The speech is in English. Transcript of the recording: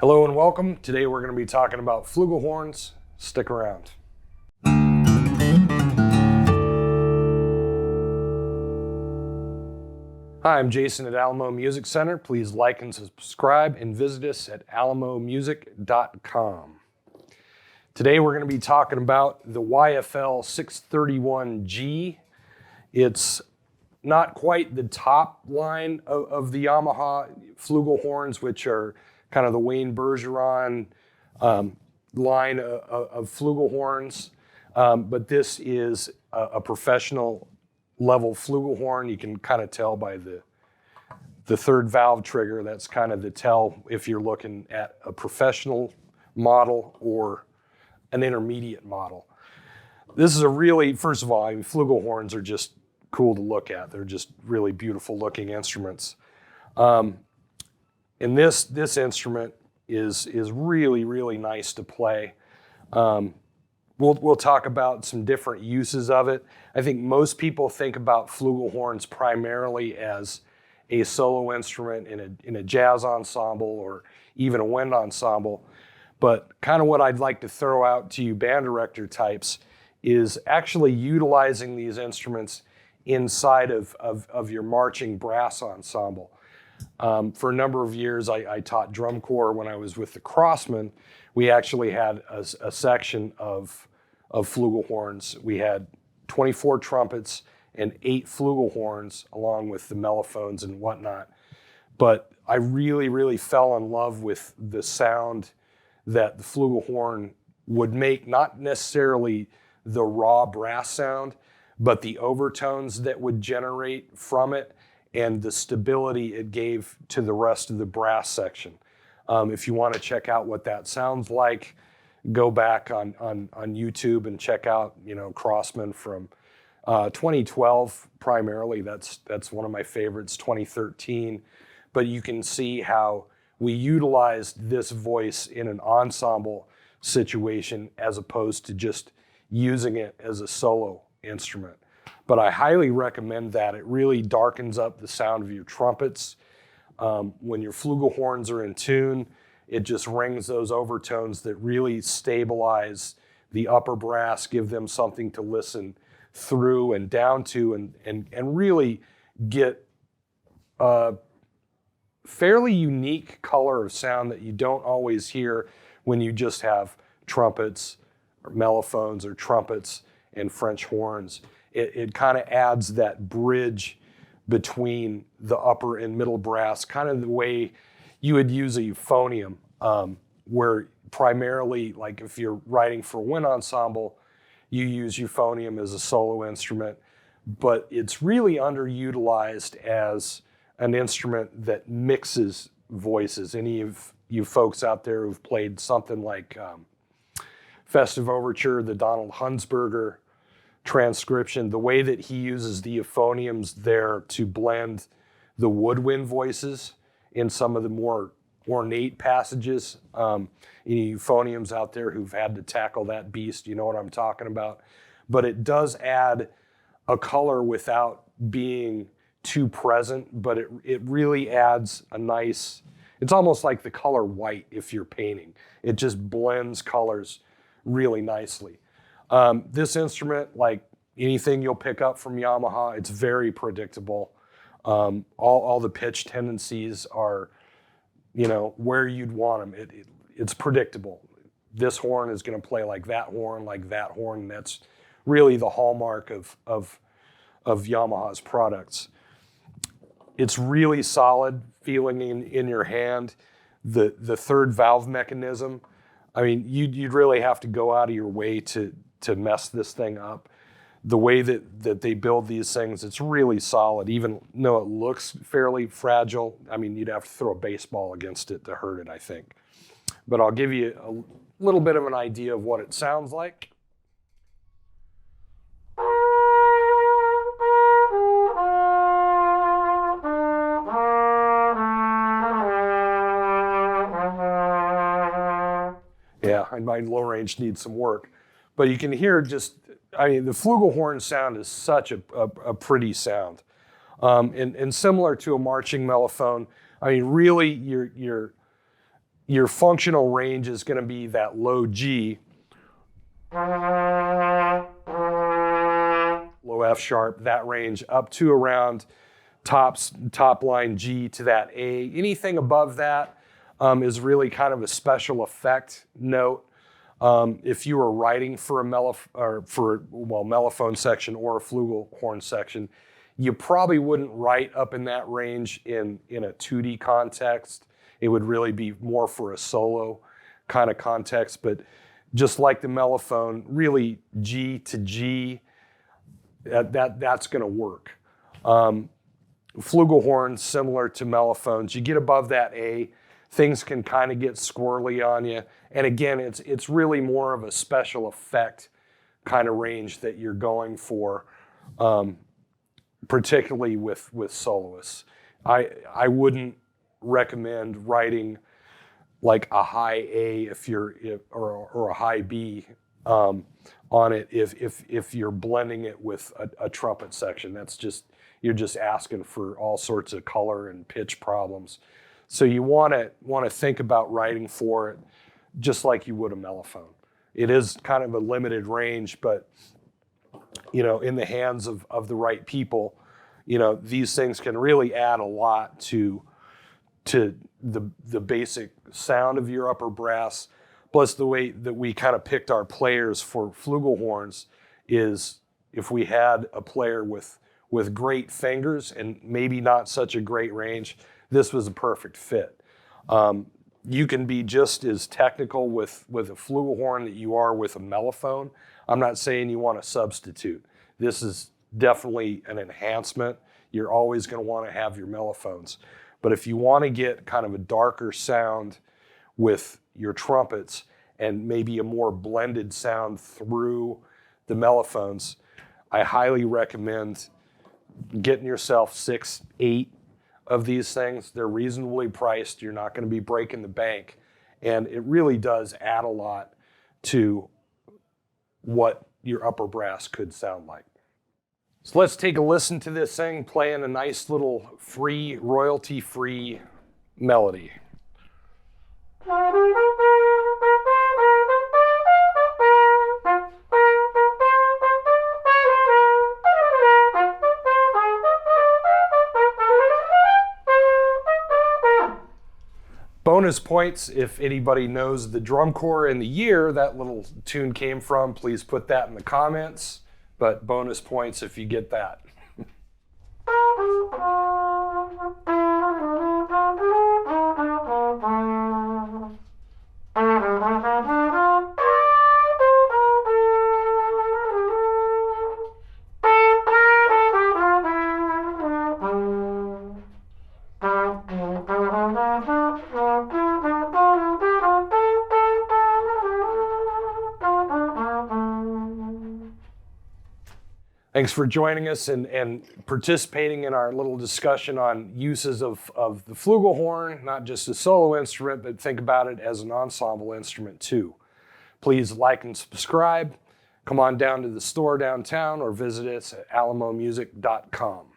Hello and welcome. Today we're going to be talking about flugelhorns. Stick around. Hi, I'm Jason at Alamo Music Center. Please like and subscribe and visit us at alamomusic.com. Today we're going to be talking about the YFH-631G. It's not quite the top line of the Yamaha flugelhorns, which are kind of the Wayne Bergeron line of flugelhorns, but this is a professional level flugelhorn. You can kind of tell by the third valve trigger. That's kind of the tell if you're looking at a professional model or an intermediate model. This is a really, first of all, I mean, flugelhorns are just cool to look at. They're just really beautiful looking instruments. And this instrument is really, really nice to play. We'll talk about some different uses of it. I think most people think about flugelhorns primarily as a solo instrument in a jazz ensemble or even a wind ensemble. But kind of what I'd like to throw out to you band director types is actually utilizing these instruments inside of your marching brass ensemble. For a number of years, I taught drum corps when I was with the Crossmen. We actually had a section of flugelhorns. We had 24 trumpets and 8 flugelhorns along with the mellophones and whatnot. But I really, really fell in love with the sound that the flugelhorn would make, not necessarily the raw brass sound, but the overtones that would generate from it and the stability it gave to the rest of the brass section. If you want to check out what that sounds like, go back on YouTube and check out, Crossman from 2012 primarily. That's one of my favorites, 2013. But you can see how we utilized this voice in an ensemble situation as opposed to just using it as a solo instrument. But I highly recommend that. It really darkens up the sound of your trumpets. When your flugelhorns are in tune, it just rings those overtones that really stabilize the upper brass, give them something to listen through and down to, and really get a fairly unique color of sound that you don't always hear when you just have trumpets or mellophones or trumpets and French horns. It kind of adds that bridge between the upper and middle brass, kind of the way you would use a euphonium, where primarily, like if you're writing for a wind ensemble, you use euphonium as a solo instrument, but it's really underutilized as an instrument that mixes voices. Any of you folks out there who've played something like Festive Overture, the Donald Hunsberger transcription, the way that he uses the euphoniums there to blend the woodwind voices in some of the more ornate passages. Any euphoniums out there who've had to tackle that beast, you know what I'm talking about. But it does add a color without being too present, but it really adds a nice, it's almost like the color white if you're painting. It just blends colors really nicely. This instrument, like anything you'll pick up from Yamaha, it's very predictable. All the pitch tendencies are, where you'd want them. It's predictable. This horn is going to play like that horn. And that's really the hallmark of Yamaha's products. It's really solid feeling in your hand. The third valve mechanism, I mean, you'd really have to go out of your way to mess this thing up. The way that they build these things, it's really solid. Even though it looks fairly fragile, I mean, you'd have to throw a baseball against it to hurt it, I think. But I'll give you a little bit of an idea of what it sounds like. Yeah, my low range needs some work. But you can hear the flugelhorn sound is such a pretty sound. And similar to a marching mellophone, I mean, really, you're your functional range is going to be that low G, low F sharp, that range up to around top line G to that A. Anything above that is really kind of a special effect note. If you were writing for a mellophone section or a flugelhorn section, you probably wouldn't write up in that range in a 2D context. It would really be more for a solo kind of context, but just like the mellophone, really G to G, that's going to work. Flugelhorns, similar to mellophones, you get above that A, things can kind of get squirrely on you. And again, it's really more of a special effect kind of range that you're going for, particularly with soloists. I wouldn't recommend writing like a high A or a high B on it if you're blending it with a trumpet section. You're just asking for all sorts of color and pitch problems. So you want to think about writing for it just like you would a mellophone. It is kind of a limited range, but in the hands of the right people, these things can really add a lot to the basic sound of your upper brass. Plus, the way that we kind of picked our players for flugelhorns is if we had a player with great fingers and maybe not such a great range, this was a perfect fit. You can be just as technical with a flugelhorn that you are with a mellophone. I'm not saying you want to substitute. This is definitely an enhancement. You're always going to want to have your mellophones. But if you want to get kind of a darker sound with your trumpets and maybe a more blended sound through the mellophones, I highly recommend getting yourself 6, 8 of these things. They're reasonably priced. You're not going to be breaking the bank. And it really does add a lot to what your upper brass could sound like. So let's take a listen to this thing playing a nice little free, royalty-free melody. Bonus points, if anybody knows the drum corps and the year that little tune came from, please put that in the comments. But bonus points if you get that. Thanks for joining us and participating in our little discussion on uses of the flugelhorn, not just a solo instrument, but think about it as an ensemble instrument too. Please like and subscribe. Come on down to the store downtown or visit us at alamomusic.com.